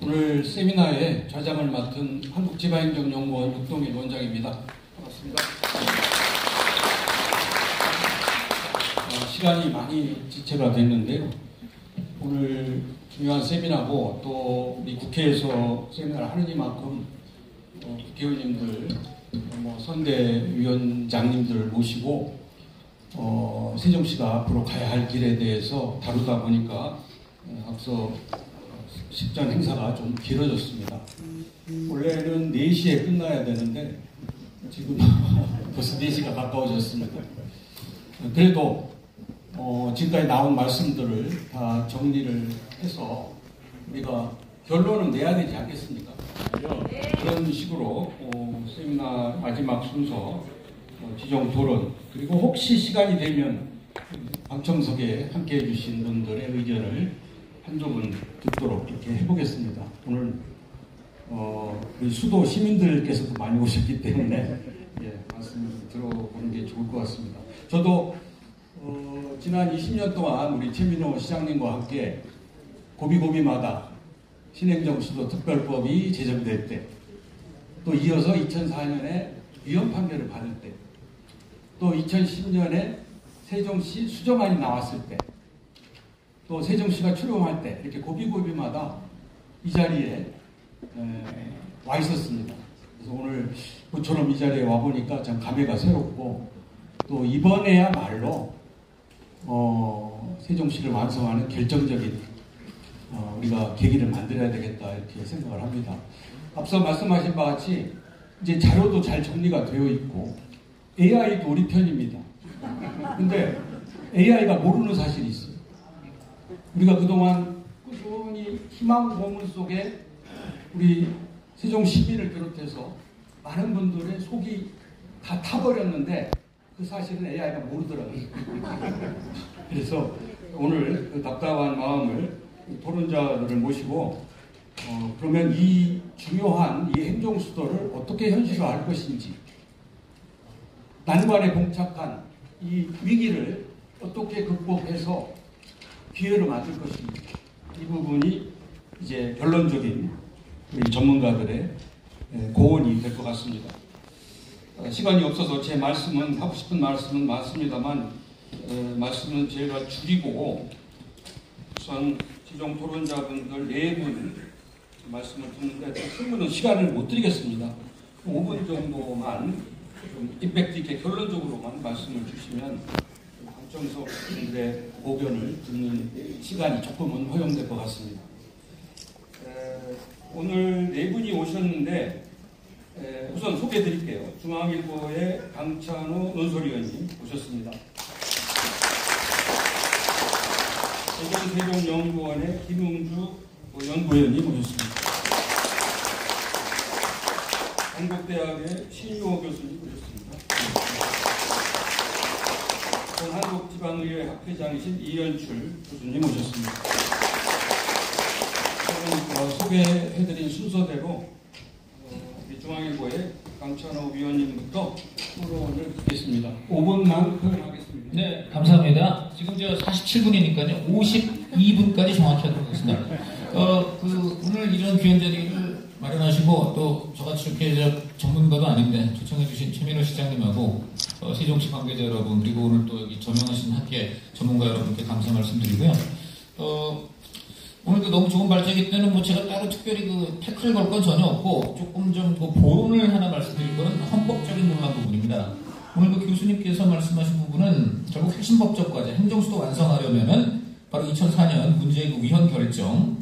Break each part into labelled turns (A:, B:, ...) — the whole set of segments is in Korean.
A: 오늘 세미나의 좌장을 맡은 한국지방행정연구원 육동일 원장입니다. 반갑습니다. 시간이 많이 지체가 됐는데요. 오늘 중요한 세미나고 또 우리 국회에서 세미나를 하느니만큼 국회의원님들, 선대위원장님들 모시고 세종시가 앞으로 가야 할 길에 대해서 다루다 보니까 앞서 식전 행사가 좀 길어졌습니다. 원래는 4시에 끝나야 되는데 지금 벌써 4시가 가까워졌습니다. 그래도 지금까지 나온 말씀들을 다 정리를 해서 우리가 결론은 내야 되지 않겠습니까? 그런 식으로 세미나 마지막 순서 지정 토론, 그리고 혹시 시간이 되면 방청석에 함께해 주신 분들의 의견을 한두 분 듣도록 이렇게 해보겠습니다. 오늘 우리 수도 시민들께서도 많이 오셨기 때문에 말씀을 들어보는 게 좋을 것 같습니다. 저도 지난 20년 동안 우리 최민호 시장님과 함께 고비고비마다 신행정수도 특별법이 제정될 때, 또 이어서 2004년에 위헌 판결을 받을 때, 또 2010년에 세종시 수정안이 나왔을 때, 또 세종시가 출범할 때, 이렇게 고비고비마다 이 자리에 와 있었습니다. 그래서 오늘 모처럼 이 자리에 와 보니까 참 감회가 새롭고, 또 이번에야말로 세종시를 완성하는 결정적인 우리가 계기를 만들어야 되겠다, 이렇게 생각을 합니다. 앞서 말씀하신 바와 같이 이제 자료도 잘 정리가 되어 있고 AI도 우리 편입니다. 근데 AI가 모르는 사실이 있어요. 우리가 그동안 꾸준히 희망 고문 속에 우리 세종 시민을 비롯해서 많은 분들의 속이 다 타버렸는데 그 사실은 AI가 모르더라고요. 그래서 오늘 그 답답한 마음을 토론자들을 모시고 그러면 이 중요한 이 행정수도를 어떻게 현실화할 것인지, 난관에 봉착한 이 위기를 어떻게 극복해서 기회로 만들 것인지, 이 부분이 이제 결론적인 우리 전문가들의 고언이 될 것 같습니다. 시간이 없어서 제 말씀은, 하고 싶은 말씀은 많습니다만 말씀은 제가 줄이고 우선 지정 토론자분들 4분 말씀을 듣는데 충분히 시간을 못 드리겠습니다. 5분 정도만 좀 임팩트 있게 결론적으로만 말씀을 주시면 방청석 분들의 고견을 듣는 시간이 조금은 허용될 것 같습니다. 오늘 4분이 오셨는데 우선 소개해 드릴게요. 중앙일보의 강찬호 논설위원님 오셨습니다. 세종연구원의 김웅주 연구위원님 오셨습니다. 한국대학의 신유호 교수님 오셨습니다. 한국지방의회 학회장이신 이연출 교수님 오셨습니다. 소개해드린 순서대로 우리 중앙일보의 강찬호 위원님부터 토론을 듣겠습니다. 5분만 표현하겠습니다.
B: 네, 감사합니다. 지금 47분이니까요. 52분까지 정확히 하도록 하겠습니다. 오늘 이런 귀한 자리를 마련하시고 또 저같이 이렇게 전문가도 아닌데 초청해주신 최민호 시장님하고 세종시 관계자 여러분, 그리고 오늘 또 여기 조명하신 학계 전문가 여러분께 감사 말씀드리고요. 오늘도 너무 좋은 발제이기 때문에 제가 따로 특별히 태클 걸 건 전혀 없고 조금 좀 보론을 하나 말씀드릴 거는 헌법적인 논란 부분입니다. 오늘 교수님께서 말씀하신 부분은 결국 핵심 법적 과제, 행정수도 완성하려면은 바로 2004년 문제의 위헌 결정,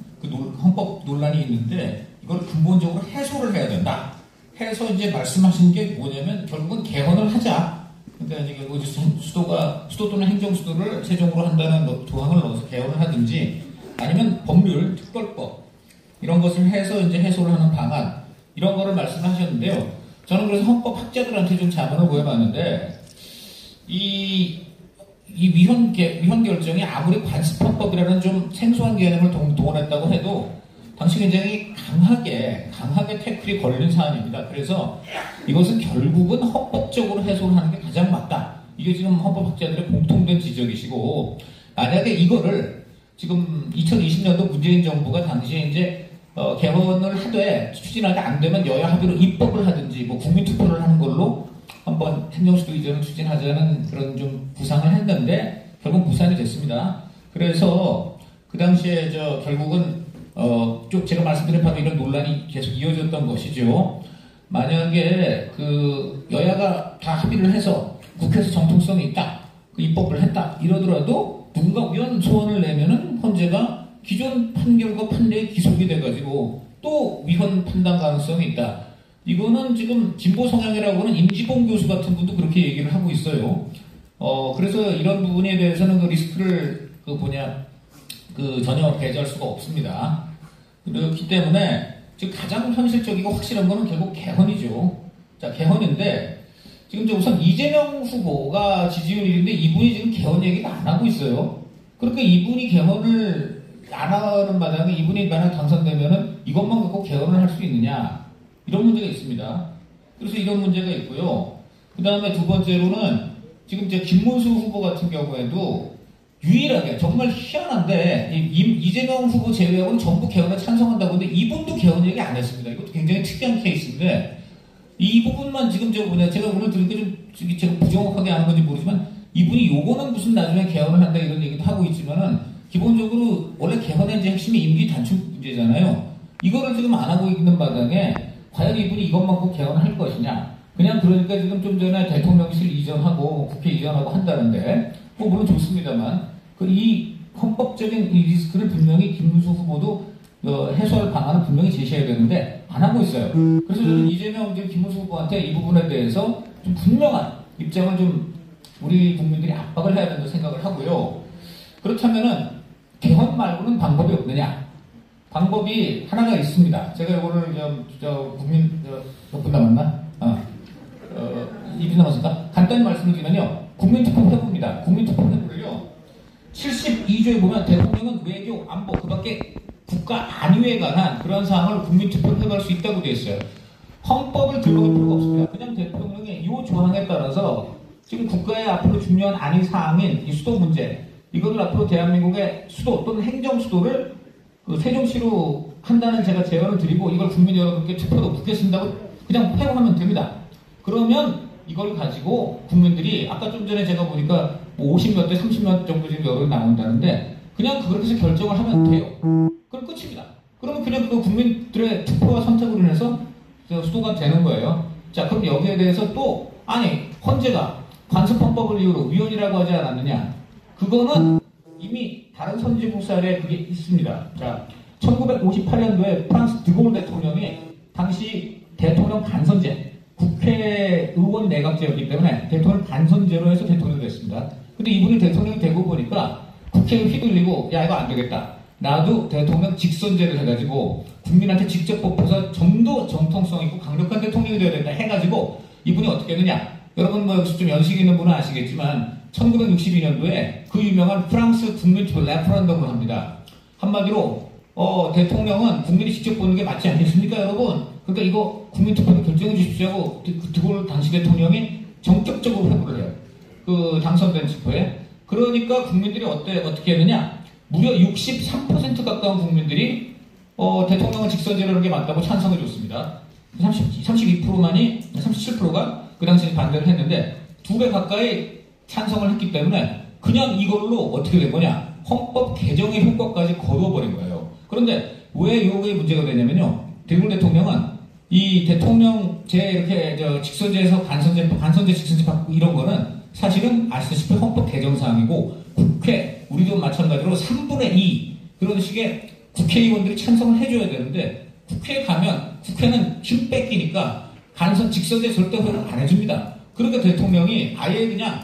B: 헌법 논란이 있는데 이걸 근본적으로 해소를 해야 된다. 해서 이제 말씀하신 게 뭐냐면 결국은 개헌을 하자. 그러니까 이제 결국 수도 또는 행정수도를 세종으로 한다는 조항을 넣어서 개헌을 하든지, 아니면 법률, 특별법 이런 것을 해서 이제 해소를 하는 방안, 이런 거를 말씀하셨는데요. 저는 그래서 헌법 학자들한테 좀 자문을 구해봤는데 이 위헌 결정이 아무리 관습헌법이라는 좀 생소한 개념을 동원했다고 해도 당시 굉장히 강하게 태클이 걸린 사안입니다. 그래서 이것은 결국은 헌법적으로 해소를 하는 게 가장 맞다. 이게 지금 헌법학자들의 공통된 지적이시고, 만약에 이거를 지금 2020년도 문재인 정부가 당시에 이제 개헌을 하되 추진하게 안 되면 여야 합의로 입법을 하든지 뭐 국민투표를 하는 걸로 한번 행정수도 이전을 추진하자는 그런 좀 구상을 했는데 결국 무산이 됐습니다. 그래서 그 당시에 결국은 쭉 제가 말씀드린 바로 이런 논란이 계속 이어졌던 것이죠. 만약에 그 여야가 다 합의를 해서 국회에서 정통성이 있다, 그 입법을 했다 이러더라도 누군가 위헌 소원을 내면은 헌재가 기존 판결과 판례에 기속이 돼가지고 또 위헌 판단 가능성이 있다. 이거는 지금 진보 성향이라고 하는 임지봉 교수 같은 분도 그렇게 얘기를 하고 있어요. 그래서 이런 부분에 대해서는 그 리스크를 전혀 배제할 수가 없습니다. 그렇기 때문에 지금 가장 현실적이고 확실한 거는 결국 개헌이죠. 자, 개헌인데 지금 우선 이재명 후보가 지지율 1위인데 이분이 지금 개헌 얘기를 안 하고 있어요. 그러니까 이분이 개헌을 안 하는 마당에 이분이 만약 당선되면은 이것만 갖고 개헌을 할 수 있느냐, 이런 문제가 있습니다. 그래서 이런 문제가 있고요. 그 다음에 두 번째로는 지금 김문수 후보 같은 경우에도 유일하게 정말 희한한데 이재명 후보 제외하고는 전부 개헌에 찬성한다고 하는데 이분도 개헌 얘기 안 했습니다. 이것도 굉장히 특이한 케이스인데 이 부분만 지금 제가 오늘 들으니까 좀 제가 부정확하게 하는 건지 모르지만 이분이 요거는 무슨 나중에 개헌을 한다 이런 얘기도 하고 있지만은 기본적으로 원래 개헌의 이제 핵심이 임기 단축 문제잖아요. 이거를 지금 안 하고 있는 마당에 과연 이분이 이것만 꼭 개헌을 할 것이냐. 그냥 그러니까 지금 좀 전에 대통령실 이전하고 국회 이전하고 한다는데 뭐 물론 좋습니다만 이 헌법적인 이 리스크를 분명히 김문수 후보도 해소할 방안을 분명히 제시해야 되는데 안 하고 있어요. 그래서 저는 이재명 김문수 후보한테 이 부분에 대해서 좀 분명한 입장을 좀 우리 국민들이 압박을 해야 된다고 생각을 하고요. 그렇다면은 개헌 말고는 방법이 없느냐? 방법이 하나가 있습니다. 제가 오늘 몇 분 남았나? 2분 남았을까? 간단히 말씀을 드리면요. 국민투표 회부입니다. 국민투표 회부를요. 72조에 보면 대통령은 외교, 안보, 그 밖에 국가 안위에 관한 그런 사항을 국민투표를 회부할 수 있다고 되어 있어요. 헌법을 들어갈 필요가 없습니다. 그냥 대통령의 이 조항에 따라서 지금 국가의 앞으로 중요한 안위 사항인 이 수도 문제, 이거를 앞으로 대한민국의 수도 또는 행정 수도를 세종시로 한다는 제가 제안을 드리고 이걸 국민 여러분께 투표로 묻겠습니다고 그냥 회부하면 됩니다. 그러면 이걸 가지고 국민들이 아까 좀 전에 제가 보니까 50몇 대 30몇 정도 지금 여론이 나온다는데 그냥 그렇게 해서 결정을 하면 돼요. 그럼 끝입니다. 그러면 그냥 그 국민들의 투표와 선택으로 인해서 수도가 되는 거예요. 자, 그럼 여기에 대해서 또 헌재가 관습헌법을 이유로 위헌이라고 하지 않았느냐? 그거는 이미 다른 선진국 사례에 그게 있습니다. 자, 1958년도에 프랑스 드골 대통령이 당시 대통령 반선제, 국회의원 내각제였기 때문에 대통령 반선제로 해서 대통령이 됐습니다. 근데 이분이 대통령이 되고 보니까 국회에 휘둘리고 야 이거 안 되겠다. 나도 대통령 직선제를 해가지고 국민한테 직접 뽑혀서 좀 더 정통성 있고 강력한 대통령이 되어야 된다 해가지고 이분이 어떻게 했느냐. 여러분 뭐 좀 연식 있는 분은 아시겠지만 1962년도에 그 유명한 프랑스 국민투표 레퍼런덤을 합니다. 한마디로 대통령은 국민이 직접 보는 게 맞지 않겠습니까 여러분? 그러니까 이거 국민투표로 결정해 주십시오 하고 드골 당시 대통령이 전격적으로 회부를 해요. 그 당선된 직후에. 그러니까 국민들이 어떻게 했느냐? 무려 63% 가까운 국민들이 대통령은 직선제라는 게 맞다고 찬성해 줬습니다. 32%만이 37%가 그 당시에 반대를 했는데 2배 가까이 찬성을 했기 때문에 그냥 이걸로 어떻게 된 거냐? 헌법 개정의 효과까지 거둬버린 거예요. 그런데 왜 이게 문제가 되냐면요. 드골 대통령은 이 대통령제 이렇게 직선제에서 간선제 직선제 바꾸고 이런 거는 사실은 아시다시피 헌법 개정 사항이고 국회 우리도 마찬가지로 3분의 2 그런 식의 국회의원들이 찬성을 해줘야 되는데 국회에 가면 국회는 힘 뺏기니까 직선제 절대 허용 안 해줍니다. 그러니까 대통령이 아예 그냥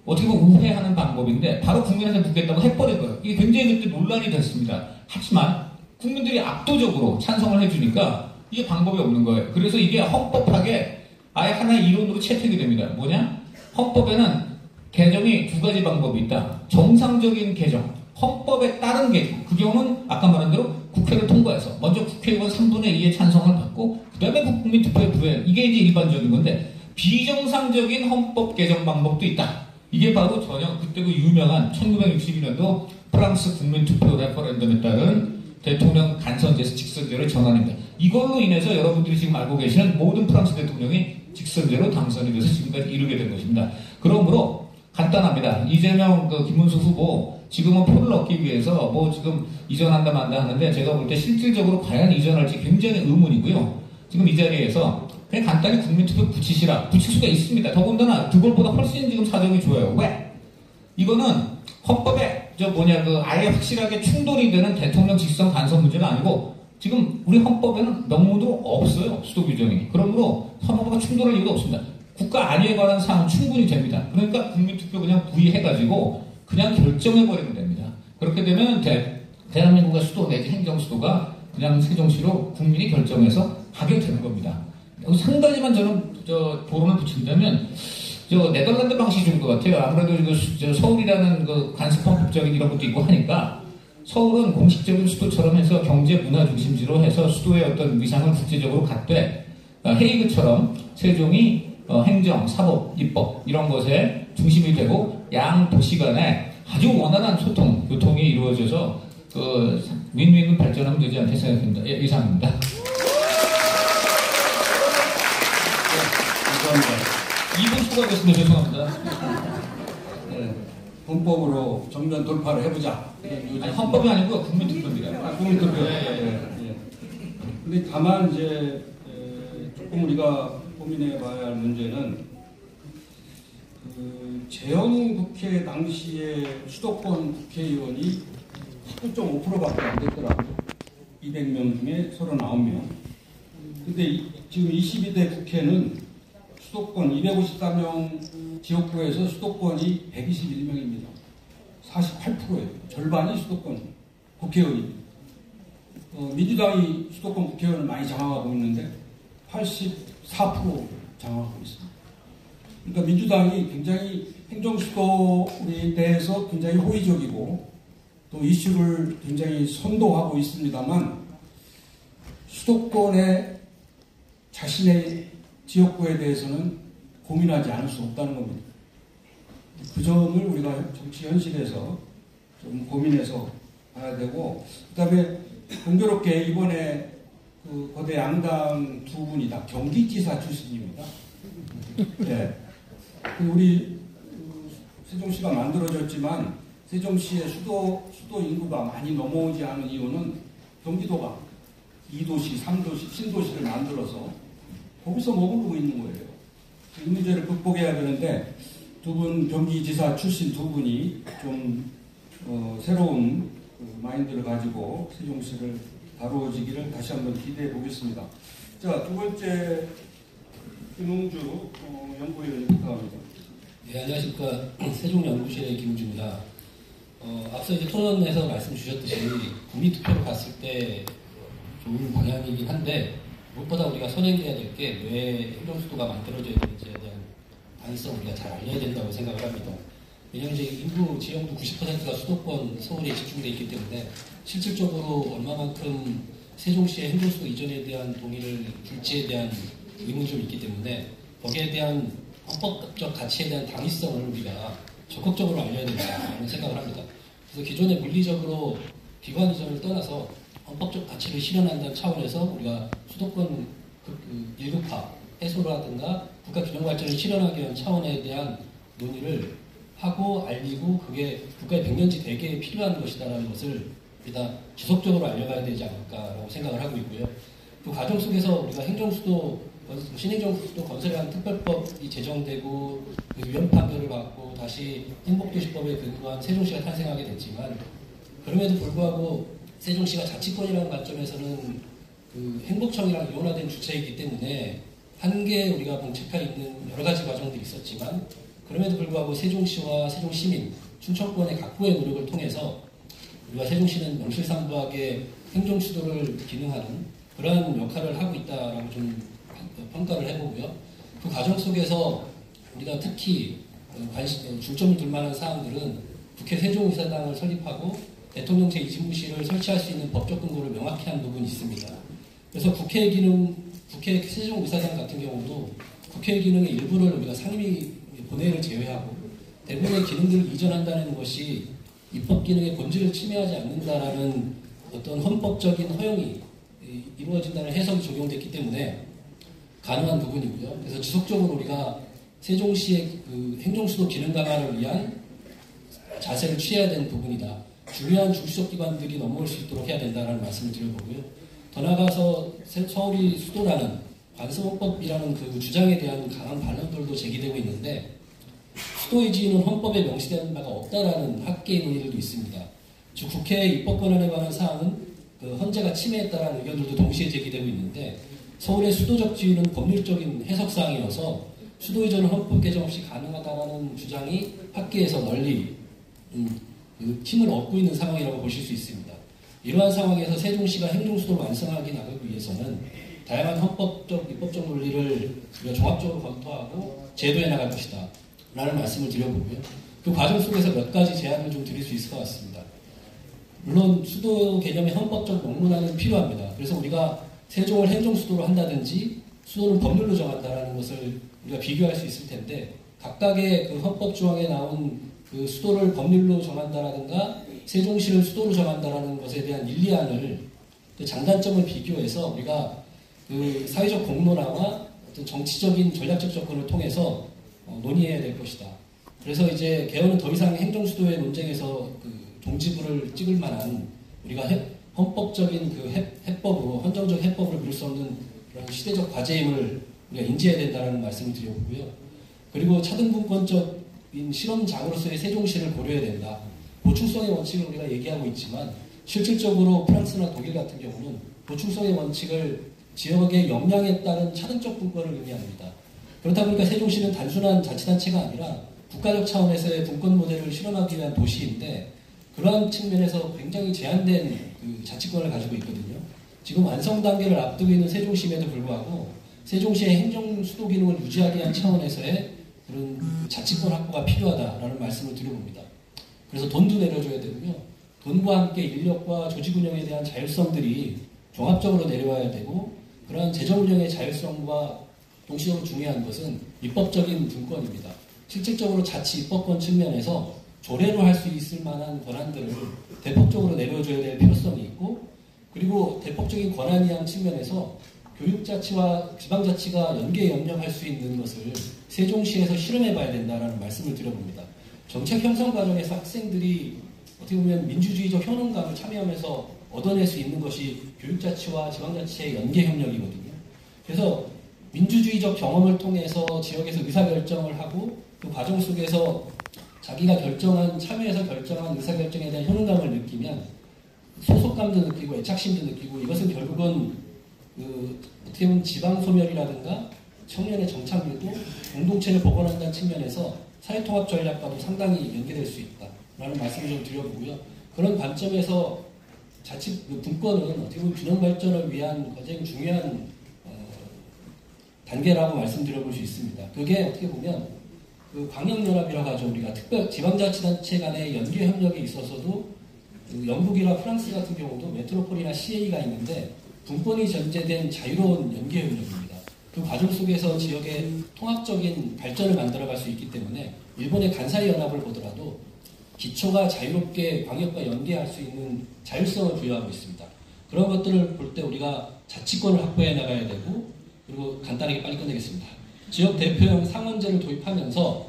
B: 어떻게 보면 우회하는 방법인데 바로 국민한테 묻겠다고 해버린 거예요. 이게 굉장히 그때 논란이 됐습니다. 하지만 국민들이 압도적으로 찬성을 해주니까 이게 방법이 없는 거예요. 그래서 이게 헌법학에 아예 하나의 이론으로 채택이 됩니다. 뭐냐? 헌법에는 개정이 2가지 방법이 있다. 정상적인 개정, 헌법에 따른 개정. 그 경우는 아까 말한 대로 국회를 통과해서 먼저 국회의원 3분의 2의 찬성을 받고 그 다음에 국민투표에 부여해요. 이게 이제 일반적인 건데 비정상적인 헌법 개정 방법도 있다. 이게 바로 전혀 그때 그 유명한 1962년도 프랑스 국민투표 레퍼런덤에 따른 대통령 간선제에서 직선제로 전환입니다. 이걸로 인해서 여러분들이 지금 알고 계시는 모든 프랑스 대통령이 직선제로 당선이 돼서 지금까지 이르게 된 것입니다. 그러므로 간단합니다. 이재명 김문수 후보 지금은 표를 얻기 위해서 뭐 지금 이전한다 만다 하는데 제가 볼 때 실질적으로 과연 이전할지 굉장히 의문이고요. 지금 이 자리에서 그냥 간단히 국민투표 붙이시라. 붙일 수가 있습니다. 더군다나 그걸보다 훨씬 지금 사정이 좋아요. 왜? 이거는 헌법에 아예 확실하게 충돌이 되는 대통령 직선 간선 문제가 아니고 지금 우리 헌법에는 명문으로 없어요. 수도 규정이. 그러므로 헌법과 충돌할 이유가 없습니다. 국가 안위에 관한 사항은 충분히 됩니다. 그러니까 국민투표 그냥 구의해가지고 그냥 결정해버리면 됩니다. 그렇게 되면 대한민국의 수도 내지 행정수도가 그냥 세종시로 국민이 결정해서 하게 되는 겁니다. 여기서 한 가지만 저는 도론을 붙인다면 네덜란드 방식이 좋은 것 같아요. 아무래도 서울이라는 간섭헌법적인 이런 것도 있고 하니까 서울은 공식적인 수도처럼 해서 경제 문화 중심지로 해서 수도의 어떤 위상을 국제적으로 갖되 헤이그처럼 세종이 행정, 사법, 입법 이런 것에 중심이 되고 양 도시 간에 아주 원활한 소통, 교통이 이루어져서 윈윈 발전하면 되지 않게 생각합니다. 예, 이상입니다.
A: 감사합니다.
B: 2분 추가하겠습니다. 죄송합니다.
A: 네, 헌법으로 정면 돌파를 해보자.
B: 아니, 헌법이 아니고 국민투표입니다.
A: 국민투표. 근데 다만 이제 조금 우리가 고민해봐야 할 문제는 재헌 국회 당시에 수도권 국회의원이 19.5%밖에 안 됐더라고요. 200명 중에 39명. 근데 지금 22대 국회는 수도권 253명 지역구에서 수도권이 121명입니다. 48%예요. 절반이 수도권 국회의원입니다. 민주당이 수도권 국회의원을 많이 장악하고 있는데 84% 장악하고 있습니다. 그러니까 민주당이 굉장히 행정수도에 대해서 굉장히 호의적이고 또 이슈를 굉장히 선도하고 있습니다만 수도권의 자신의 지역구에 대해서는 고민하지 않을 수 없다는 겁니다. 그 점을 우리가 정치 현실에서 좀 고민해서 봐야 되고, 그 다음에 공교롭게 이번에 거대 양당 두 분이 다 경기지사 출신입니다. 네. 우리 세종시가 만들어졌지만 세종시의 수도 인구가 많이 넘어오지 않은 이유는 경기도가 2도시, 3도시, 신도시를 만들어서 거기서 머무르고 있는 거예요. 이 문제를 극복해야 되는데 두 분 경기지사 출신 두 분이 좀 새로운 마인드를 가지고 세종시를 다루어지기를 다시 한번 기대해 보겠습니다. 자, 두 번째 김웅주 연구위원님 부탁합니다.
C: 네, 안녕하십니까. 세종연구실의 김웅주입니다. 앞서 이제 토론에서 말씀 주셨듯이 국민투표로 갔을 때 좋은 방향이긴 한데 무엇보다 우리가 선행해야 될 게 왜 행정수도가 만들어져야 되는지에 대한 방향성 우리가 잘 알려야 된다고 생각을 합니다. 왜냐하면 이제 인구 지형도 90%가 수도권 서울에 집중되어 있기 때문에 실질적으로 얼마만큼 세종시의 행정수도 이전에 대한 동의를 줄지에 대한 의문이 좀 있기 때문에 거기에 대한 헌법적 가치에 대한 당위성을 우리가 적극적으로 알려야 된다는 생각을 합니다. 그래서 기존에 물리적으로 기관 이전을 떠나서 헌법적 가치를 실현한다는 차원에서 우리가 수도권 일극화 해소라든가 국가균형발전을 실현하기 위한 차원에 대한 논의를 하고 알리고 그게 국가의 백년지 대계에 필요한 것이다라는 것을 우리가 지속적으로 알려가야 되지 않을까라고 생각을 하고 있고요. 그 과정 속에서 우리가 행정수도 신행정수도 건설이라는 특별법이 제정되고 위헌 판결을 받고 다시 행복도시법에 근거한 세종시가 탄생하게 됐지만 그럼에도 불구하고 세종시가 자치권이라는 관점에서는 그 행복청이랑 이원화된 주체이기 때문에 한계 우리가 봉착해 있는 여러 가지 과정들이 있었지만 그럼에도 불구하고 세종시와 세종시민, 춘천권의 각고의 노력을 통해서 우리가 세종시는 명실상부하게 행정수도를 기능하는 그러한 역할을 하고 있다라고 좀 평가를 해보고요. 그 과정 속에서 우리가 특히 중점을 둘 만한 사항들은 국회 세종의사당을 설립하고 대통령 제2집무실을 설치할 수 있는 법적 근거를 명확히 한 부분이 있습니다. 그래서 국회 세종의사당 같은 경우도 국회 기능의 일부를 우리가 상임위 본회의를 제외하고 대부분의 기능들을 이전한다는 것이 입법 기능의 본질을 침해하지 않는다라는 어떤 헌법적인 허용이 이루어진다는 해석이 적용됐기 때문에 가능한 부분이고요. 그래서 지속적으로 우리가 세종시의 그 행정수도 기능 강화를 위한 자세를 취해야 되는 부분이다. 중요한 중수적 기관들이 넘어올 수 있도록 해야 된다는 말씀을 드려보고요. 더 나아가서 서울이 수도라는 관성헌법이라는 그 주장에 대한 강한 반론들도 제기되고 있는데 수도의 지위는 헌법에 명시된 바가 없다라는 학계의 논의들도 있습니다. 즉 국회의 입법 권한에 관한 사항은 그 헌재가 침해했다라는 의견들도 동시에 제기되고 있는데 서울의 수도적 지위는 법률적인 해석사항이어서 수도 이전은 헌법 개정 없이 가능하다라는 주장이 학계에서 널리 그 힘을 얻고 있는 상황이라고 보실 수 있습니다. 이러한 상황에서 세종시가 행정수도를 완성하기 나가기 위해서는 다양한 헌법적, 입법적 논리를 우리가 종합적으로 검토하고 제도해 나갈 것이다 라는 말씀을 드려보고요. 그 과정 속에서 몇 가지 제안을 좀 드릴 수 있을 것 같습니다. 물론 수도 개념의 헌법적 명문화는 필요합니다. 그래서 우리가 세종을 행정수도로 한다든지 수도는 법률로 정한다라는 것을 우리가 비교할 수 있을 텐데 각각의 그 헌법 조항에 나온 그 수도를 법률로 정한다라든가 세종시를 수도로 정한다라는 것에 대한 일리안을 그 장단점을 비교해서 우리가 그 사회적 공론화와 어떤 정치적인 전략적 접근을 통해서 논의해야 될 것이다. 그래서 이제 개헌은 더 이상 행정수도의 논쟁에서 그 종지부를 찍을 만한 우리가 헌법적인 그 해법으로 헌정적 해법을 부를 수 없는 그런 시대적 과제임을 우리가 인지해야 된다는 말씀을 드려보고요. 그리고 차등분권적인 실험장으로서의 세종시를 고려해야 된다. 보충성의 원칙을 우리가 얘기하고 있지만 실질적으로 프랑스나 독일 같은 경우는 보충성의 원칙을 지역의 역량에 따른 차등적 분권을 의미합니다. 그렇다 보니까 세종시는 단순한 자치단체가 아니라 국가적 차원에서의 분권 모델을 실현하기 위한 도시인데 그러한 측면에서 굉장히 제한된 그 자치권을 가지고 있거든요. 지금 완성 단계를 앞두고 있는 세종시임에도 불구하고 세종시의 행정 수도 기능을 유지하기 위한 차원에서의 그런 자치권 확보가 필요하다라는 말씀을 드려봅니다. 그래서 돈도 내려줘야 되고요. 돈과 함께 인력과 조직 운영에 대한 자율성들이 종합적으로 내려와야 되고 그러한 재정 운영의 자율성과 동시적으로 중요한 것은 입법적인 분권입니다. 실질적으로 자치 입법권 측면에서 조례로 할 수 있을 만한 권한들을 대폭적으로 내려줘야 될 필요성이 있고 그리고 대폭적인 권한이한 측면에서 교육자치와 지방자치가 연계 협력할 수 있는 것을 세종시에서 실험해봐야 된다는 말씀을 드려봅니다. 정책 형성 과정에서 학생들이 어떻게 보면 민주주의적 효능감을 참여하면서 얻어낼 수 있는 것이 교육자치와 지방자치의 연계 협력이거든요. 그래서 민주주의적 경험을 통해서 지역에서 의사결정을 하고 그 과정 속에서 자기가 참여해서 결정한 의사결정에 대한 효능감을 느끼면 소속감도 느끼고 애착심도 느끼고 이것은 결국은 어떻게 보면 지방소멸이라든가 청년의 정착률도 공동체를 복원한다는 측면에서 사회통합 전략과도 상당히 연계될 수 있다라는 말씀을 좀 드려보고요. 그런 관점에서 자치 분권은 어떻게 보면 균형 발전을 위한 가장 중요한 단계라고 말씀드려볼 수 있습니다. 그게 어떻게 보면 그 광역연합이라고 하죠. 우리가 지방자치단체 간의 연계 협력에 있어서도 영국이나 프랑스 같은 경우도 메트로폴이나 CA가 있는데 분권이 전제된 자유로운 연계 협력입니다. 그 과정 속에서 지역의 통합적인 발전을 만들어갈 수 있기 때문에 일본의 간사이 연합을 보더라도 기초가 자유롭게 광역과 연계할 수 있는 자율성을 부여하고 있습니다. 그런 것들을 볼 때 우리가 자치권을 확보해 나가야 되고 그리고 간단하게 빨리 끝내겠습니다. 지역 대표형 상원제를 도입하면서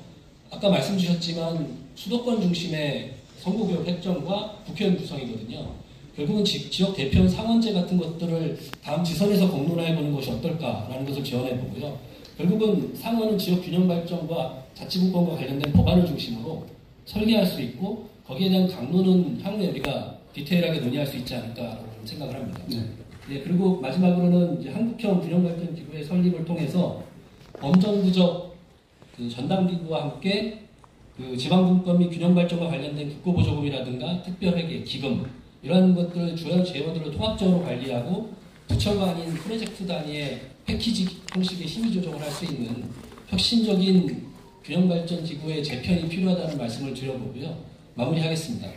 C: 아까 말씀 주셨지만 수도권 중심의 선거구역 획정과 국회의원 구성이거든요. 결국은 지역 대표형 상원제 같은 것들을 다음 지선에서 공론화해보는 것이 어떨까라는 것을 지원해보고요. 결국은 상원은 지역 균형 발전과 자치분권과 관련된 법안을 중심으로 설계할 수 있고 거기에 대한 강론은 향후에 우리가 디테일하게 논의할 수 있지 않을까라고 생각을 합니다. 네, 그리고 마지막으로는 이제 한국형 균형발전기구의 설립을 통해서 범정부적 그 전담기구와 함께 그 지방분권 및 균형발전과 관련된 국고보조금이라든가 특별회계, 기금 이러한 것들을 주요 재원들을 통합적으로 관리하고 부처가 아닌 프로젝트 단위의 패키지 형식의 심의 조정을 할 수 있는 혁신적인 균형발전기구의 재편이 필요하다는 말씀을 드려보고요. 마무리하겠습니다.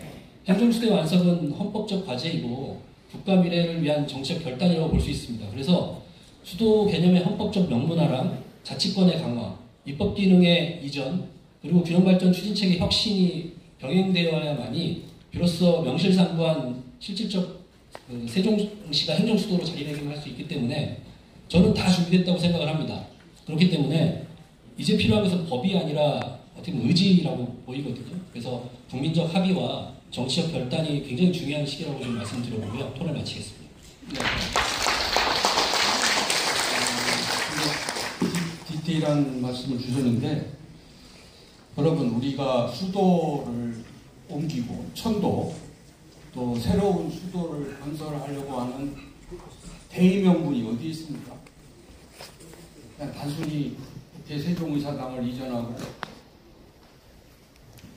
C: 행정수도의 완성은 헌법적 과제이고 국가 미래를 위한 정책 결단이라고 볼 수 있습니다. 그래서 수도 개념의 헌법적 명문화랑 자치권의 강화, 입법 기능의 이전, 그리고 균형발전 추진책의 혁신이 병행되어야만이 비로소 명실상부한 실질적 그 세종시가 행정수도로 자리매김을 할 수 있기 때문에 저는 다 준비됐다고 생각을 합니다. 그렇기 때문에 이제 필요한 것은 법이 아니라 어떻게 보면 의지라고 보이거든요. 그래서 국민적 합의와 정치적 결단이 굉장히 중요한 시기라고 좀 말씀드려보고요. 토론을 마치겠습니다.
A: 네. 디테일한 말씀을 주셨는데, 여러분, 우리가 수도를 옮기고 천도 또 새로운 수도를 건설하려고 하는 대의명분이 어디 있습니까? 그냥 단순히 국회 세종의사당을 이전하고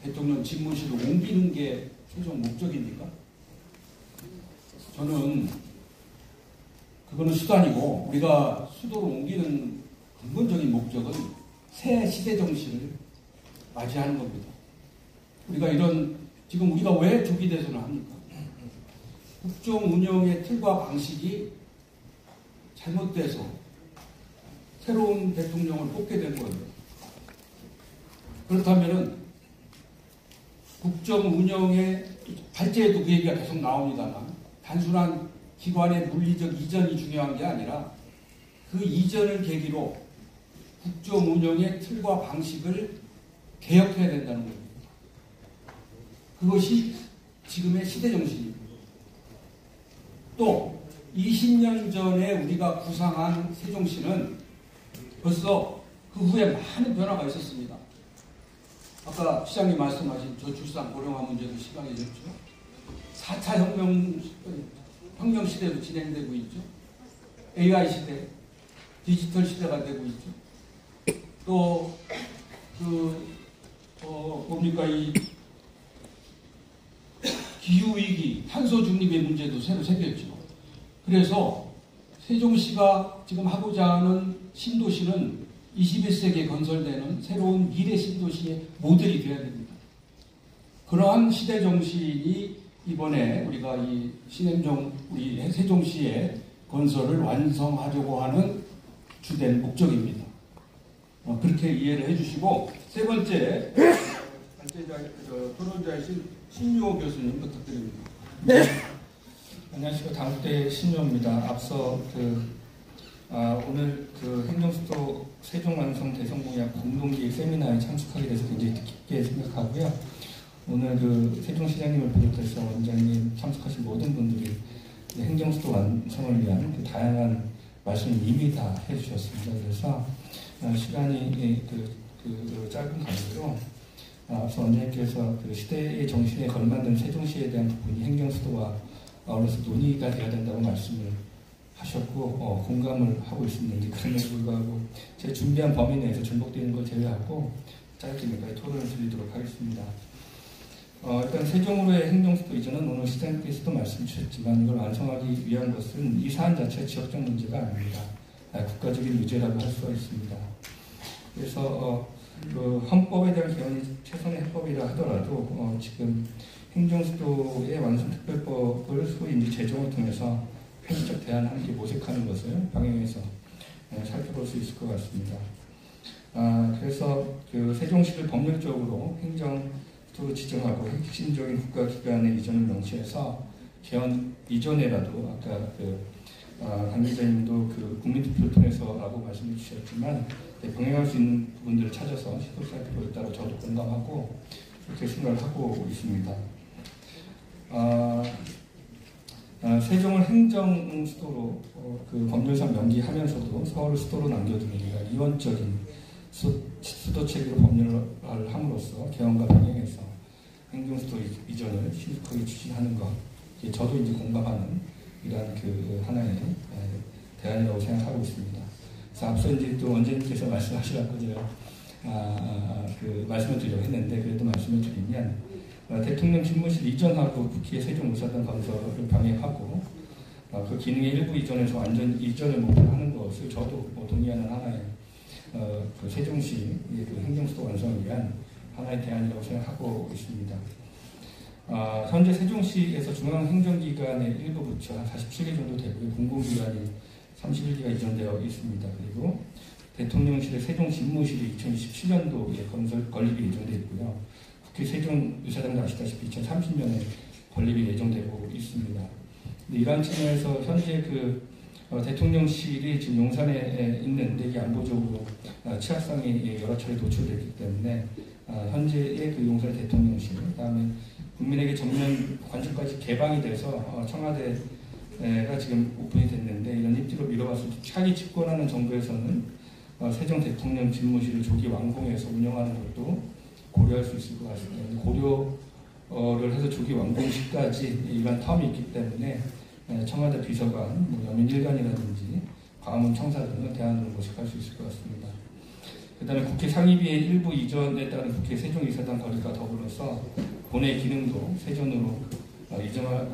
A: 대통령 집무실을 옮기는 게 최종 목적입니까? 저는 그거는 수단이고, 우리가 수도를 옮기는 근본적인 목적은 새 시대 정신을 맞이하는 겁니다. 우리가 지금 우리가 왜 조기 대선을 합니까? 국정 운영의 틀과 방식이 잘못돼서 새로운 대통령을 뽑게 된 거예요. 그렇다면은 국정 운영의 발제에도 그 얘기가 계속 나옵니다만, 단순한 기관의 물리적 이전이 중요한 게 아니라 그 이전을 계기로 국정 운영의 틀과 방식을 개혁해야 된다는 겁니다. 그것이 지금의 시대 정신입니다. 또 20년 전에 우리가 구상한 세종시는 벌써 그 후에 많은 변화가 있었습니다. 아까 시장님 말씀하신 저출산 고령화 문제도 시각해졌죠. 4차 혁명 시대도 진행되고 있죠. AI 시대, 디지털 시대가 되고 있죠. 또 이 기후위기, 탄소 중립의 문제도 새로 생겼죠. 그래서 세종시가 지금 하고자 하는 신도시는 21세기에 건설되는 새로운 미래 신도시의 모델이 되어야 됩니다. 그러한 시대 정신이 이번에 우리가 이 우리 세종시의 건설을 완성하려고 하는 주된 목적입니다. 그렇게 이해를 해주시고, 세 번째 토론자이신 신유호 교수님 부탁드립니다.
D: 네. 안녕하십니까. 당국대 신유호입니다. 앞서 오늘 행정수도 세종완성 대성공약 공동기획 세미나에 참석하게 돼서 굉장히 뜻깊게 생각하고요. 오늘 세종시장님을 비롯해서 원장님 참석하신 모든 분들이 행정수도 완성을 위한 다양한 말씀을 이미 다 해주셨습니다. 그래서 시간이 짧은 관계로 앞서 원장님께서 시대의 정신에 걸맞는 세종시에 대한 부분이 행정수도와 어우러서 논의가 돼야 된다고 말씀을 하셨고 공감을 하고 있습니다. 그럼에도 불구하고 제 준비한 범위 내에서 중복되는 걸 제외하고 짧게 몇 가지 토론을 드리도록 하겠습니다. 일단 세종으로의 행정수도 이전은 오늘 시장님께서도 말씀 주셨지만 이걸 완성하기 위한 것은 이 사안 자체가 지역적 문제가 아닙니다. 국가적인 유죄라고 할 수가 있습니다. 그래서 헌법에 대한 개헌이 최선의 해법이라 하더라도 지금 행정수도의 완성특별법을 소위 이제 제정을 통해서 편의적 대안을 함께 모색하는 것을 병행해서 살펴볼 수 있을 것 같습니다. 그래서 세종시를 법률적으로 행정수도로 지정하고 핵심적인 국가기관의 이전을 명시해서 개헌 이전에라도 아까 강 기자님도 국민투표를 통해서라고 말씀해 주셨지만 병행할 수 있는 부분들을 찾아서 시도할 필요가 있다고 저도 공감하고 그렇게 생각을 하고 있습니다. 세종을 행정수도로 법률상 명기하면서도 서울을 수도로 남겨두는 이원적인 수도체계로 법률을 함으로써 개헌과 병행해서 행정수도 이전을 신속하게 추진하는 것, 저도 이제 공감하는 이러한 하나의 대안이라고 생각하고 있습니다. 그래서 앞서 이제 또 원장님께서 말씀하시라고 제가 말씀을 드리려고 했는데 그래도 말씀을 드리면 대통령 집무실 이전하고 국회 세종의사당 건설을 병행하고 그 기능의 일부 이전에서 완전 이전을 목표로 하는 것을 저도 동의하는 하나의 세종시 행정수도 완성을 위한 하나의 대안이라고 생각하고 있습니다. 현재 세종시에서 중앙행정기관의 일부 부처 한 47개 정도 되고요. 공공기관이 31개가 이전되어 있습니다. 그리고 대통령실의 세종집무실이 2027년도에 건립이 예정되어 있고요. 국회 세종의사당도 아시다시피 2030년에 건립이 예정되고 있습니다. 근데 이러한 측면에서 현재 대통령실이 지금 용산에 있는 되게 안보적으로 취약성이 여러 차례 노출됐기 때문에 현재의 용산 대통령실, 그다음에 국민에게 전면 관측까지 개방이 돼서 청와대가 지금 오픈이 됐는데 이런 입지로 미뤄봤을 때 차기 집권하는 정부에서는 세종 대통령 집무실을 조기 완공해서 운영하는 것도 고려할 수 있을 것 같습니다. 고려를 해서 조기 완공 시까지 일반 텀이 있기 때문에 청와대 비서관, 여민 일관이라든지 광화문 청사 등은 대안으로 모색할 수 있을 것 같습니다. 그 다음에 국회 상임위의 일부 이전에 따른 국회 세종이사당 거리가 더불어서 본회 기능도 세전으로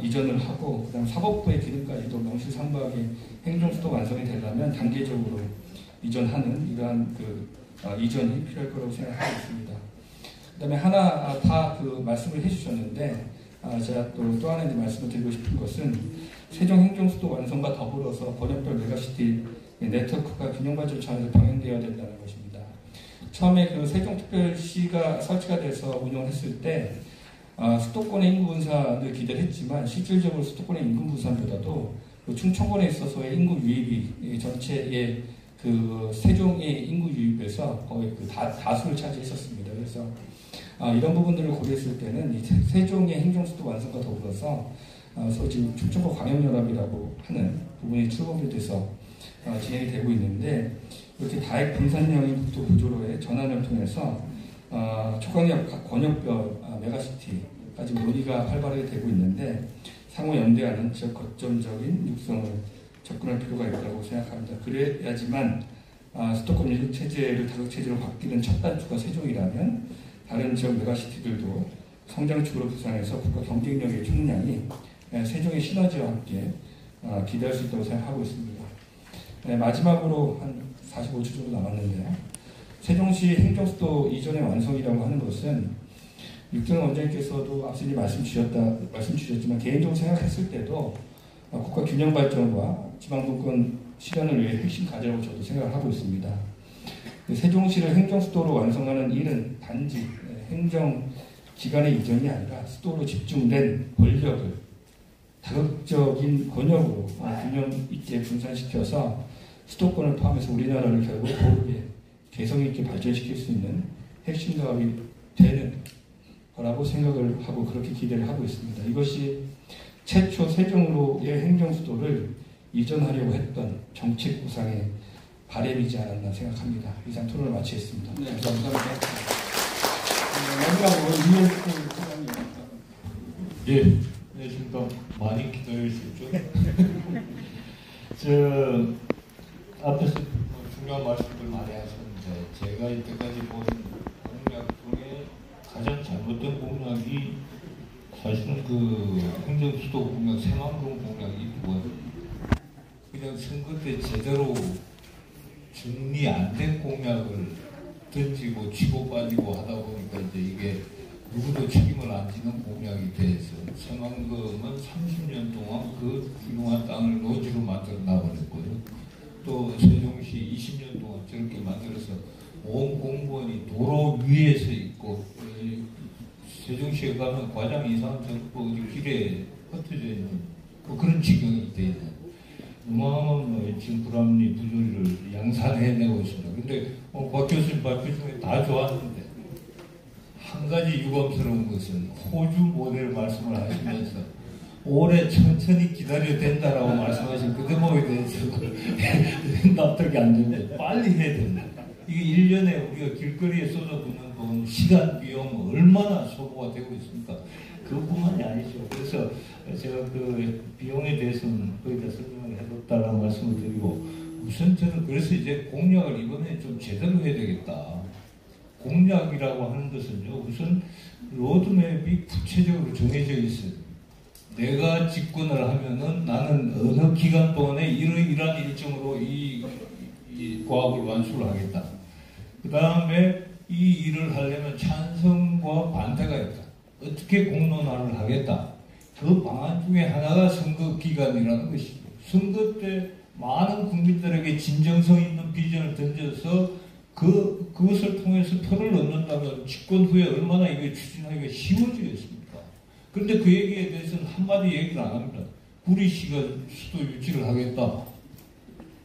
D: 이전을 하고, 그 다음 사법부의 기능까지도 명실상부하게 행정수도 완성이 되려면 단계적으로 이전하는 이러한 이전이 필요할 거라고 생각하고 있습니다. 그 다음에 하나 다 말씀을 해주셨는데, 제가 또 하나 말씀을 드리고 싶은 것은 세종 행정수도 완성과 더불어서 번역별 메가시티 네트워크가 균형발전 차원에서 병행되어야 된다는 것입니다. 처음에 세종특별시가 설치가 돼서 운영을 했을 때 수도권의 인구 분산을 기대를 했지만 실질적으로 수도권의 인구 분산보다도 충청권에 있어서의 인구 유입이 전체의 세종의 인구 유입에서 거의 다수를 차지했었습니다. 그래서 이런 부분들을 고려했을 때는 이 세종의 행정수도 완성과 더불어서 지금 충청권 광역연합이라고 하는 부분이 출범이 돼서 진행이 되고 있는데, 이렇게 다액 분산형의 국토 구조로의 전환을 통해서 초강력 권역별 메가시티까지 논의가 활발하게 되고 있는데, 상호 연대하는 지역 거점적인 육성을 접근할 필요가 있다고 생각합니다. 그래야지만 수도권 일극체제를 다극체제로 바뀌는 첫 단추가 세종이라면 다른 지역 메가시티들도 성장축으로 부상해서 국가 경쟁력의 총량이 세종의 시너지와 함께 기대할 수 있다고 생각하고 있습니다. 마지막으로 한 45초 정도 남았는데요. 세종시 행정수도 이전의 완성이라고 하는 것은 육경 원장님께서도 앞서 말씀 주셨지만 개인적으로 생각했을 때도 국가 균형 발전과 지방분권 실현을 위해 핵심 과제라고 저도 생각을 하고 있습니다. 세종시를 행정수도로 완성하는 일은 단지 행정기관의 이전이 아니라 수도로 집중된 권력을 다각적인 권역으로 균형 있게 분산시켜서 수도권을 포함해서 우리나라를 결국 고르게 개성 있게 발전시킬 수 있는 핵심 사업이 되는 거라고 생각을 하고 그렇게 기대를 하고 있습니다. 이것이 최초 세종으로의 행정수도를 이전하려고 했던 정책 구상의 바람이지 않았나 생각합니다. 이상 토론을 마치겠습니다.
A: 네, 감사합니다. 마지막으로 이해했고
E: 예, 안녕하십니까. 많이 기다려주셨죠? 앞에서 중요한 말씀들 많이 하셨는데, 제가 이때까지 본 공약 중에 가장 잘못된 공약이 사실은 행정수도 공약, 새만금 공약이 그냥 선거 때 제대로 정리 안 된 공약을 던지고 치고 빠지고 하다 보니까 이제 이게 누구도 책임을 안 지는 공약이 돼서 새만금은 30년 동안 그 훌륭한 땅을 노지로 만들어 놔버렸고요. 또 세종시 20년 동안 저렇게 만들어서 온 공무원이 도로 위에서 있고, 세종시에 가면 과장 이상 전부 길에 흩어져 있는 그런 지경이 돼 있는 어마어마한 지금 불합리 부조리를 양산해내고 있습니다. 근데 박 교수님 발표 중에 다 좋았는데 한 가지 유감스러운 것은 호주 모델 말씀을 하시면서 오래 천천히 기다려야 된다라고 말씀하신 그 대목에 대해서 납득이 안 되는데 빨리 해야 된다. 이게 1년에 우리가 길거리에 쏟아붓는 돈, 시간, 비용 얼마나 소모가 되고 있습니까? 그것뿐만이 아니죠. 그래서 제가 비용에 대해서는 거의 다 설명을 해뒀다라는 말씀을 드리고, 우선 저는 그래서 이제 공약을 이번에 좀 제대로 해야 되겠다. 공약이라고 하는 것은요, 우선 로드맵이 구체적으로 정해져 있어요. 내가 집권을 하면은 나는 어느 기간 동안에 이러이러한 일정으로 이 과학을 완수를 하겠다. 그 다음에 이 일을 하려면 찬성과 반대가 있다. 어떻게 공론화를 하겠다. 그 방안 중에 하나가 선거 기간이라는 것이죠. 선거 때 많은 국민들에게 진정성 있는 비전을 던져서 그것을 통해서 표를 얻는다면 집권 후에 얼마나 이게 추진하기가 쉬워지겠습니까? 그런데 그 얘기에 대해서는 한마디 얘기를 안 합니다. 구리시가 수도 유치를 하겠다.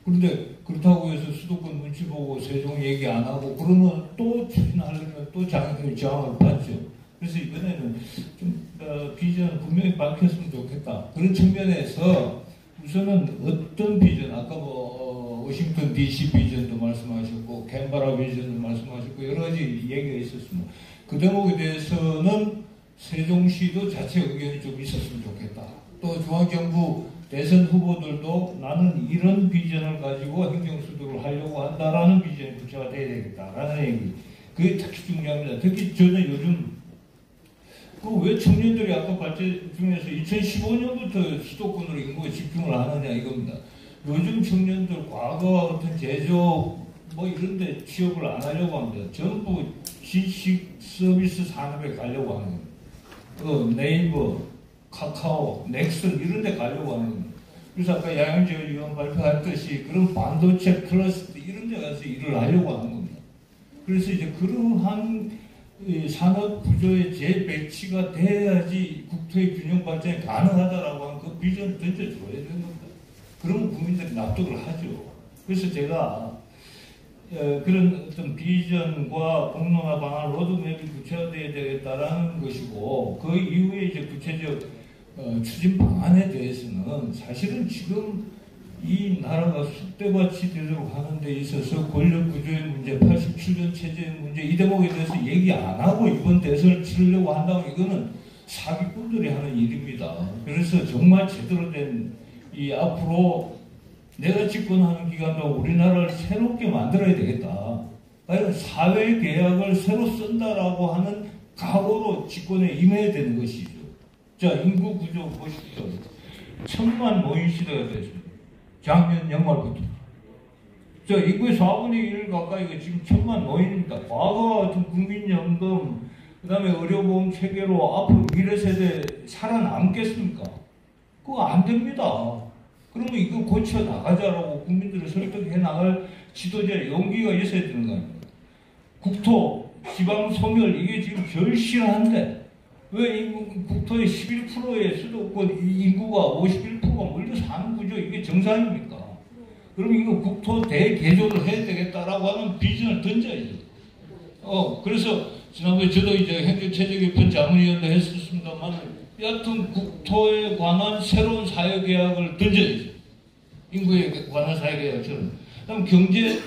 E: 그런데 그렇다고 해서 수도권 눈치 보고 세종 얘기 안 하고 그러면 또 추진하려면 또 저항을 받죠. 그래서 이번에는 좀 비전 분명히 밝혔으면 좋겠다. 그런 측면에서 우선은 어떤 비전, 아까 뭐 워싱턴 DC 비전도 말씀하셨고 캔버라 비전도 말씀하셨고 여러 가지 얘기가 있었습니다. 그 대목에 대해서는 세종시도 자체 의견이 좀 있었으면 좋겠다. 또 중앙정부 대선 후보들도 나는 이런 비전을 가지고 행정수도를 하려고 한다라는 비전이 구체화 돼야 되겠다라는 얘기. 그게 특히 중요합니다. 특히 저는 요즘 왜 청년들이 아까 발제 중에서 2015년부터 수도권으로 인구에 집중을 하느냐 이겁니다. 요즘 청년들 과거 같은 제조업 뭐 이런 데 취업을 안 하려고 합니다. 전부 지식 서비스 산업에 가려고 하는 겁니다. 네이버, 카카오, 넥슨 이런 데 가려고 하는 겁니다. 그래서 아까 양현재 의원 발표했듯이 그런 반도체 클러스터 이런 데 가서 일을 하려고 하는 겁니다. 그래서 이제 그러한 산업 구조의 재배치가 돼야지 국토의 균형 발전이 가능하다라고 하는 그 비전을 던져줘야 되는 겁니다. 그러면 국민들이 납득을 하죠. 그래서 제가 그런 어떤 비전과 공론화 방안 로드맵이 구체화되어야 되겠다라는 것이고 그 이후에 이제 구체적 추진 방안에 대해서는 사실은 지금 이 나라가 쑥대밭이 되도록 하는 데 있어서 권력 구조의 문제, 87년 체제의 문제 이 대목에 대해서 얘기 안 하고 이번 대선을 치르려고 한다면 이거는 사기꾼들이 하는 일입니다. 그래서 정말 제대로 된 이 앞으로 내가 집권하는 기간 동안 우리나라를 새롭게 만들어야 되겠다. 그러니까 사회 계약을 새로 쓴다라고 하는 각오로 집권에 임해야 되는 것이죠. 자, 인구 구조 보십시오. 1000만 노인 시대가 됐습니다. 작년 연말부터. 자, 인구의 4분의 1 가까이가 지금 1000만 노인입니다. 과거 같은 국민연금, 그 다음에 의료보험 체계로 앞으로 미래 세대 살아남겠습니까? 그거 안 됩니다. 그러면 이거 고쳐 나가자라고 국민들을 설득해 나갈 지도자의 용기가 있어야 되는 거 아닙니까? 국토, 지방 소멸, 이게 지금 절실한데, 왜 국토의 11%의 수도권 인구가 51%가 몰려 사는 구조, 이게 정상입니까? 그럼 이거 국토 대개조를 해야 되겠다라고 하는 비전을 던져야죠. 그래서 지난번에 저도 이제 행정체제개편 자문위원도 했었습니다만, 여하튼 국토에 관한 새로운 사회계약을 던져야죠. 인구에 관한 사회계약처럼. 그다음 경제,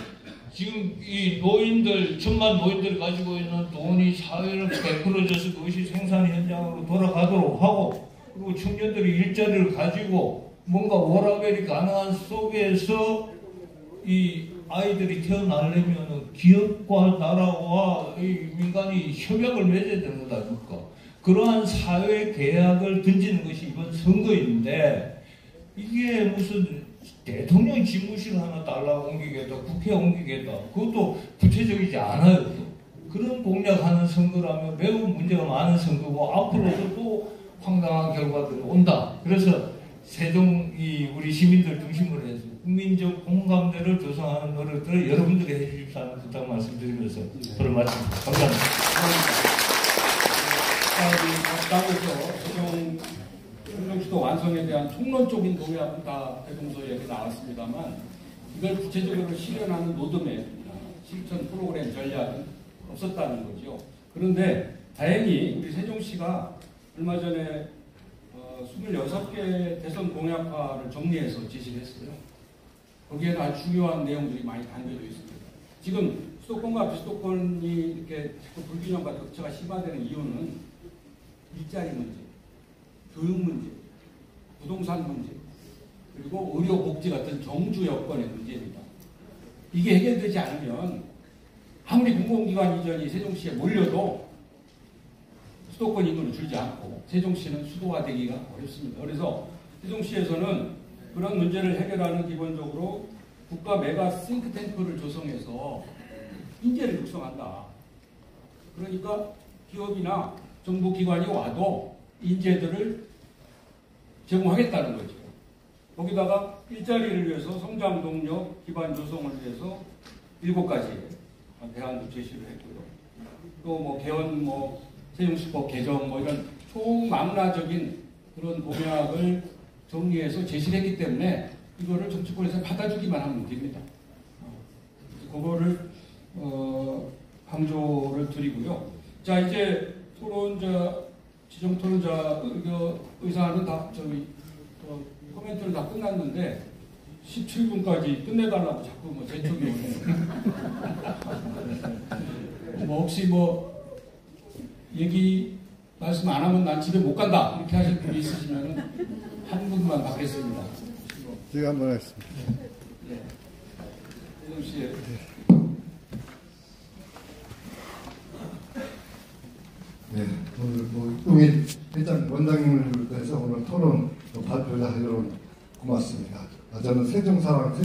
E: 지금 이 노인들, 1000만 노인들이 가지고 있는 돈이 사회를 베풀어져서 그것이 생산 현장으로 돌아가도록 하고, 그리고 청년들이 일자리를 가지고 뭔가 워라밸이 가능한 속에서 이 아이들이 태어나려면 기업과 나라와 이 민간이 협약을 맺어야 되는 것 아닙니까? 그러한 사회 계약을 던지는 것이 이번 선거인데, 이게 무슨 대통령 집무실 하나 달라고 옮기겠다, 국회 옮기겠다, 그것도 구체적이지 않아요. 그런 공략하는 선거라면 매우 문제가 많은 선거고 앞으로도 또 황당한 결과들이 온다. 그래서 세종이 우리 시민들 중심으로 해서 국민적 공감대를 조성하는 노력들을 여러분들이 해주십사는 부탁 말씀드리면서 저를 마칩니다. 감사합니다.
A: 당에서 세종시도 완성에 대한 총론적인 동의하고 다 대동서 얘기 나왔습니다만 이걸 구체적으로 실현하는 로드맵, 실천 프로그램 전략은 없었다는 거죠. 그런데 다행히 우리 세종시가 얼마 전에 26개 대선 공약화를 정리해서 제시를 했어요. 거기에는 아주 중요한 내용들이 많이 담겨져 있습니다. 지금 수도권과 비수도권이 이렇게 자꾸 불균형과 격차가 심화되는 이유는 일자리 문제, 교육 문제, 부동산 문제, 그리고 의료 복지 같은 정주 여건의 문제입니다. 이게 해결되지 않으면 아무리 공공기관 이전이 세종시에 몰려도 수도권 인구는 줄지 않고 세종시는 수도화되기가 어렵습니다. 그래서 세종시에서는 그런 문제를 해결하는 기본적으로 국가 메가 싱크탱크를 조성해서 인재를 육성한다. 그러니까 기업이나 정부기관이 와도 인재들을 제공하겠다는 거죠. 거기다가 일자리를 위해서 성장 동력, 기반 조성을 위해서 7가지 대안도 제시를 했고요. 또 뭐 개원, 세종시법 개정 이런 총망라적인 그런 공약을 정리해서 제시를 했기 때문에 이거를 정치권에서 받아주기만 하면 됩니다. 그거를 강조를 드리고요. 자, 이제 지정 토론자 의사는 다 코멘트를 다 끝났는데 17분까지 끝내달라고 자꾸 뭐 재촉이 오네요. 뭐 혹시 뭐 얘기 말씀 안 하면 난 집에 못 간다 이렇게 하실 분이 있으시면 한 분만 받겠습니다.
F: 제가 한번 하겠습니다.
A: 네. 혜정 씨.
F: 네, 오늘 이동일 원장님을 비롯해서 오늘 토론 발표자여러분 고맙습니다. 저는 세종사랑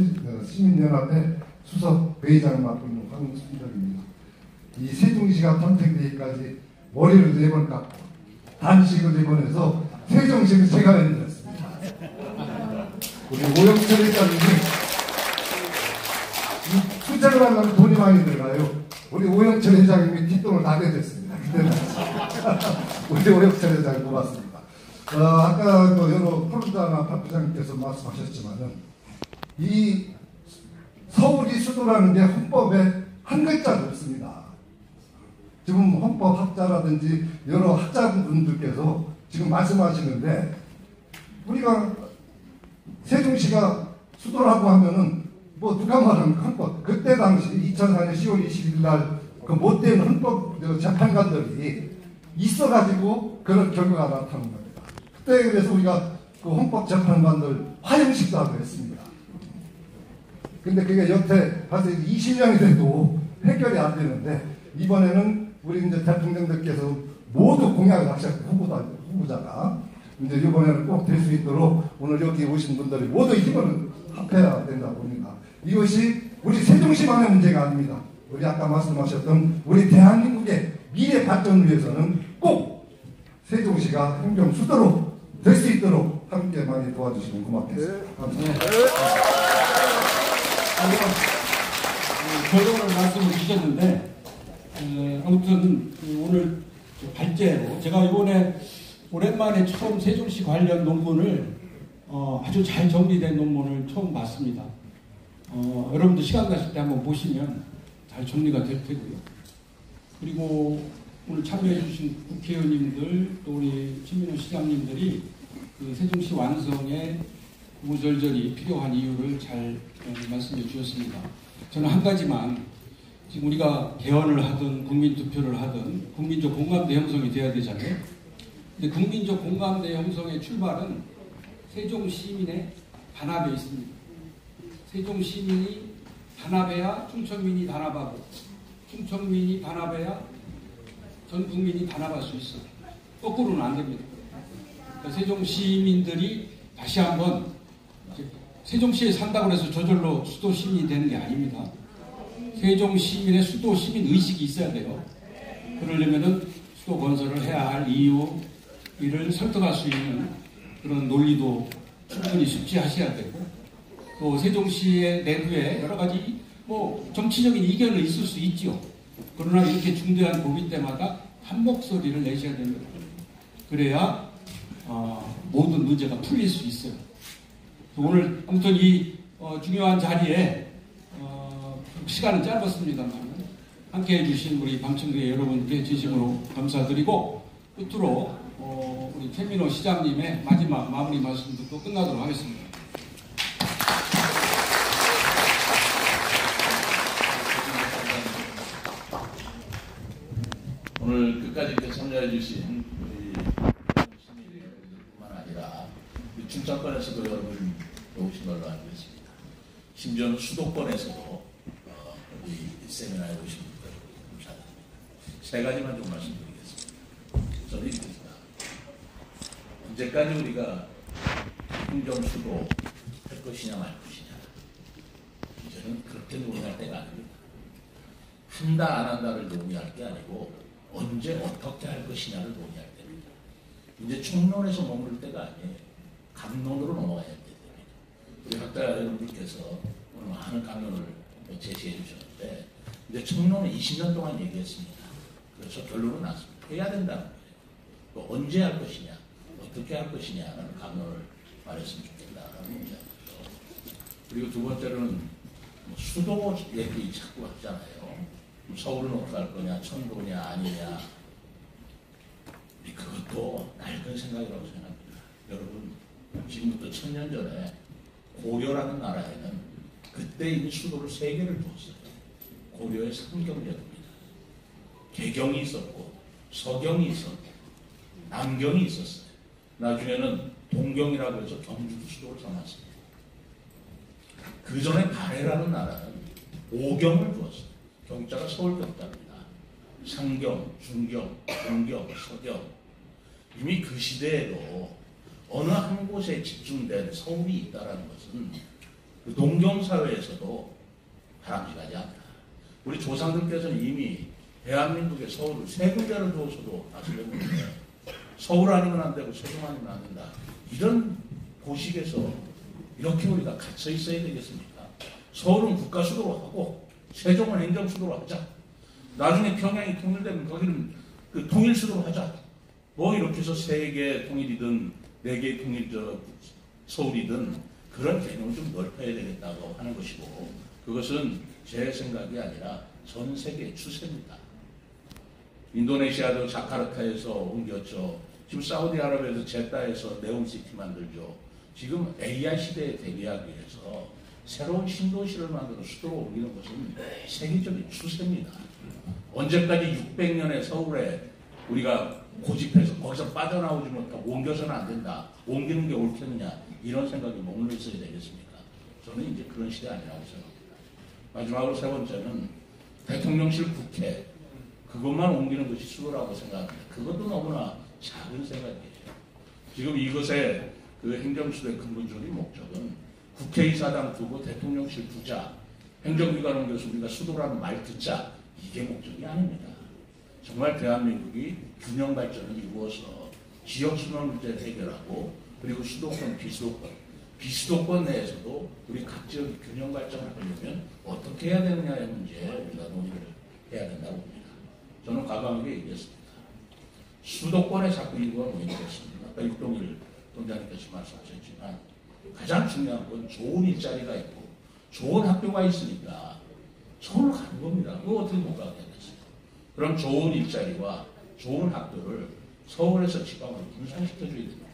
F: 시민연합회 수석 회의장을 맡고 있는 황순덕입니다. 이 세종시가 탄생되기까지 머리를 4번 깎고 단식을 4번 해서 세종시를 제가 만들었습니다. 우리 오영철 회장님이 수작을 하려면 돈이 많이 들어가요. 우리 오영철 회장님이 뒷돈을 다 대줬습니다. 그때는 우리 오영철 회장님 고맙습니다. 아까 여러 프로자나 파부장님께서 말씀하셨지만은 이 서울이 수도라는 게 헌법에 한 글자도 없습니다. 지금 헌법학자라든지 여러 학자분들께서 지금 말씀하시는데 우리가 세종시가 수도라고 하면은 뭐 누가 말하는 헌법 그때 당시 2004년 10월 20일 날 그 못된 헌법 재판관들이 있어가지고 그런 결과가 나타난 겁니다. 그때 그래서 우리가 그 헌법 재판관들 화형식도 하고 했습니다. 근데 그게 여태 벌써 20년이 돼도 해결이 안 되는데 이번에는 우리 이제 대통령들께서 모두 공약을 하셨고 후보자가 이제 이번에는 꼭 될 수 있도록 오늘 여기 오신 분들이 모두 힘을 합해야 된다고 봅니다. 이것이 우리 세종시만의 문제가 아닙니다. 우리 아까 말씀하셨던 우리 대한민국의 미래 발전을 위해서는 꼭 세종시가 행정 수도로 될 수 있도록 함께 많이 도와주시면 고맙겠습니다. 감사합니다.
A: 결론을 말씀을 주셨는데 아무튼 오늘 발제로 제가 이번에 오랜만에 처음 세종시 관련 논문을 아주 잘 정리된 논문을 처음 봤습니다. 여러분들 시간 나실 때 한번 보시면 잘 정리가 될 테고요. 그리고 오늘 참여해 주신 국회의원님들 또 우리 최민호 시장님들이 그 세종시 완성에 구구절절히 필요한 이유를 잘 말씀해 주셨습니다. 저는 한 가지만 지금 우리가 개헌을 하든 국민투표를 하든 국민적 공감대 형성이 돼야 되잖아요. 근데 국민적 공감대 형성의 출발은 세종 시민의 단합에 있습니다. 세종 시민이 단합해야 충청민이 단합하고 충청민이 단합해야 전 국민이 단합할 수 있어요. 거꾸로는 안 됩니다. 그러니까 세종 시민들이 다시 한번 세종시에 산다고 해서 저절로 수도 시민이 되는 게 아닙니다. 세종 시민의 수도 시민 의식이 있어야 돼요. 그러려면은 수도 건설을 해야 할 이유를 설득할 수 있는 그런 논리도 충분히 숙지하셔야 되고 또 세종시의 내부에 여러 가지 뭐 정치적인 이견은 있을 수 있죠. 그러나 이렇게 중대한 고민 때마다 한 목소리를 내셔야 됩니다. 그래야 모든 문제가 풀릴 수 있어요. 오늘 아무튼 이 중요한 자리에 시간은 짧았습니다만 함께해 주신 우리 방청객 여러분께 진심으로 감사드리고 끝으로 우리 최민호 시장님의 마지막 마무리 말씀 듣고 끝나도록 하겠습니다.
G: 오늘 끝까지 참여해 주신 우리 시민들뿐만 아니라 우리 중장권에서도 여러분 오신 걸로 알고 있습니다. 심지어는 수도권에서도 우리 세미나에 오신 분들 감사드립니다. 세 가지만 좀 말씀드리겠습니다. 저는 이렇습니다. 언제까지 우리가 행정수도 할 것이냐 말 것이냐 이제는 그렇게 논의할 때가 아닙니다. 한다 안 한다를 논의할 게 아니고 언제 어떻게 할 것이냐를 논의할 때입니다. 이제 총론에서 머무를 때가 아니에요. 강론으로 넘어가야 됩니다. 우리 학자 여러분들께서 오늘 많은 강론을 제시해 주셨는데 이제 총론은 20년 동안 얘기했습니다. 그래서 결론은 났습니다. 해야 된다는 거예요. 언제 할 것이냐, 어떻게 할 것이냐는 강론을 말했으면 좋겠다라는 문제죠. 그리고 두 번째로는 뭐 수도 얘기 자꾸 하잖아요. 서울은 어떻게 할 거냐, 천도냐, 아니냐. 그것도 낡은 생각이라고 생각합니다. 여러분, 지금부터 1000년 전에 고려라는 나라에는 그때 이미 수도를 3개를 두었어요. 고려의 삼경제도입니다. 개경이 있었고, 서경이 있었고, 남경이 있었어요. 나중에는 동경이라고 해서 경주도 수도를 삼았습니다. 그 전에 발해라는 나라는 5경을 두었어요. 경자가 서울 경자입니다. 상경, 중경, 동경, 서경. 이미 그 시대에도 어느 한 곳에 집중된 서울이 있다는 것은 그 농경사회에서도 바람직하지 않다. 우리 조상들께서는 이미 대한민국의 서울을 3군데를 두어서도 아시겠는데 서울 아니면 안 되고 세종 아니면 안 된다. 이런 고식에서 이렇게 우리가 갇혀 있어야 되겠습니까? 서울은 국가수도로 하고 세종은 행정수도로 하자. 나중에 평양이 통일되면 거기는 그 통일수도로 하자. 뭐 이렇게 해서 3개 통일이든 4개 통일 서울이든 그런 개념을 좀 넓혀야 되겠다고 하는 것이고, 그것은 제 생각이 아니라 전 세계 추세입니다. 인도네시아도 자카르타에서 옮겼죠. 지금 사우디아라비아에서 제다에서 네옴시티 만들죠. 지금 AI 시대에 대비하기 위해서 새로운 신도시를 만들어 수도로 옮기는 것은 세계적인 추세입니다. 언제까지 600년의 서울에 우리가 고집해서 거기서 빠져나오지 못하고 옮겨서는 안 된다. 옮기는 게 옳겠느냐. 이런 생각이 머물러 있어야 되겠습니까? 저는 이제 그런 시대 아니라고 생각합니다. 마지막으로 3번째는 대통령실 국회 그것만 옮기는 것이 수도라고 생각합니다. 그것도 너무나 작은 생각이에요. 지금 이것의 그 행정수도의 근본적인 목적은 국회의사당 두고 대통령실 두자, 행정기관 옮겨서 우리가 수도라는 말 듣자, 이게 목적이 아닙니다. 정말 대한민국이 균형 발전을 이루어서 지역순환 문제를 해결하고, 그리고 수도권, 비수도권 내에서도 우리 각 지역이 균형 발전을 하려면 어떻게 해야 되느냐의 문제에 우리가 논의를 해야 된다고 봅니다. 저는 과감하게 얘기했습니다. 수도권에 자꾸 인구가 모이겠습니다. 아까 육동일 동장님께서 말씀하셨지만 가장 중요한 건 좋은 일자리가 있고 좋은 학교가 있으니까 서울 가는 겁니다. 그거 어떻게 못 가게 하겠어요. 그럼 좋은 일자리와 좋은 학교를 서울에서 지방으로 분산시켜줘야 됩니다.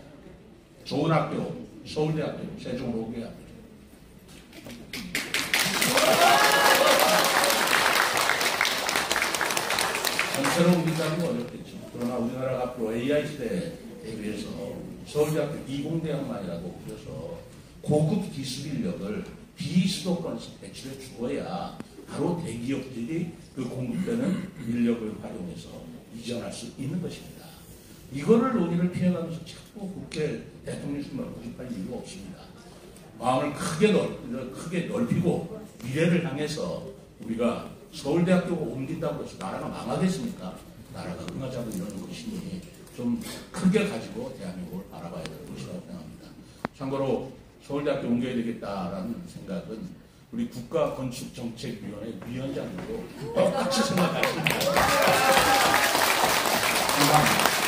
G: 좋은 학교, 서울대학교, 세종으로 오게 합니다. 전체로 옮긴다는 건 어렵겠죠. 그러나 우리나라가 앞으로 AI 시대에 대비해서 서울대학교 이공대학만이라고 그래서 고급 기술 인력을 비수도권에서 배출해 주어야 바로 대기업들이 그 공급되는 인력을 활용해서 이전할 수 있는 것입니다. 이거를 논의를 피해가면서 자꾸 국회 대통령실만 고집할 이유가 없습니다. 마음을 크게 넓히고 미래를 향해서 우리가 서울대학교가 옮긴다고 해서 나라가 망하겠습니까? 나라가 흥하자고 이러는 것이니 좀 크게 가지고 대한민국을 바라봐야 될 것이라고 생각합니다. 참고로 서울대학교 옮겨야 되겠다라는 생각은 우리 국가건축정책위원회 위원장님도 똑같이 생각하십니다. 감사합니다.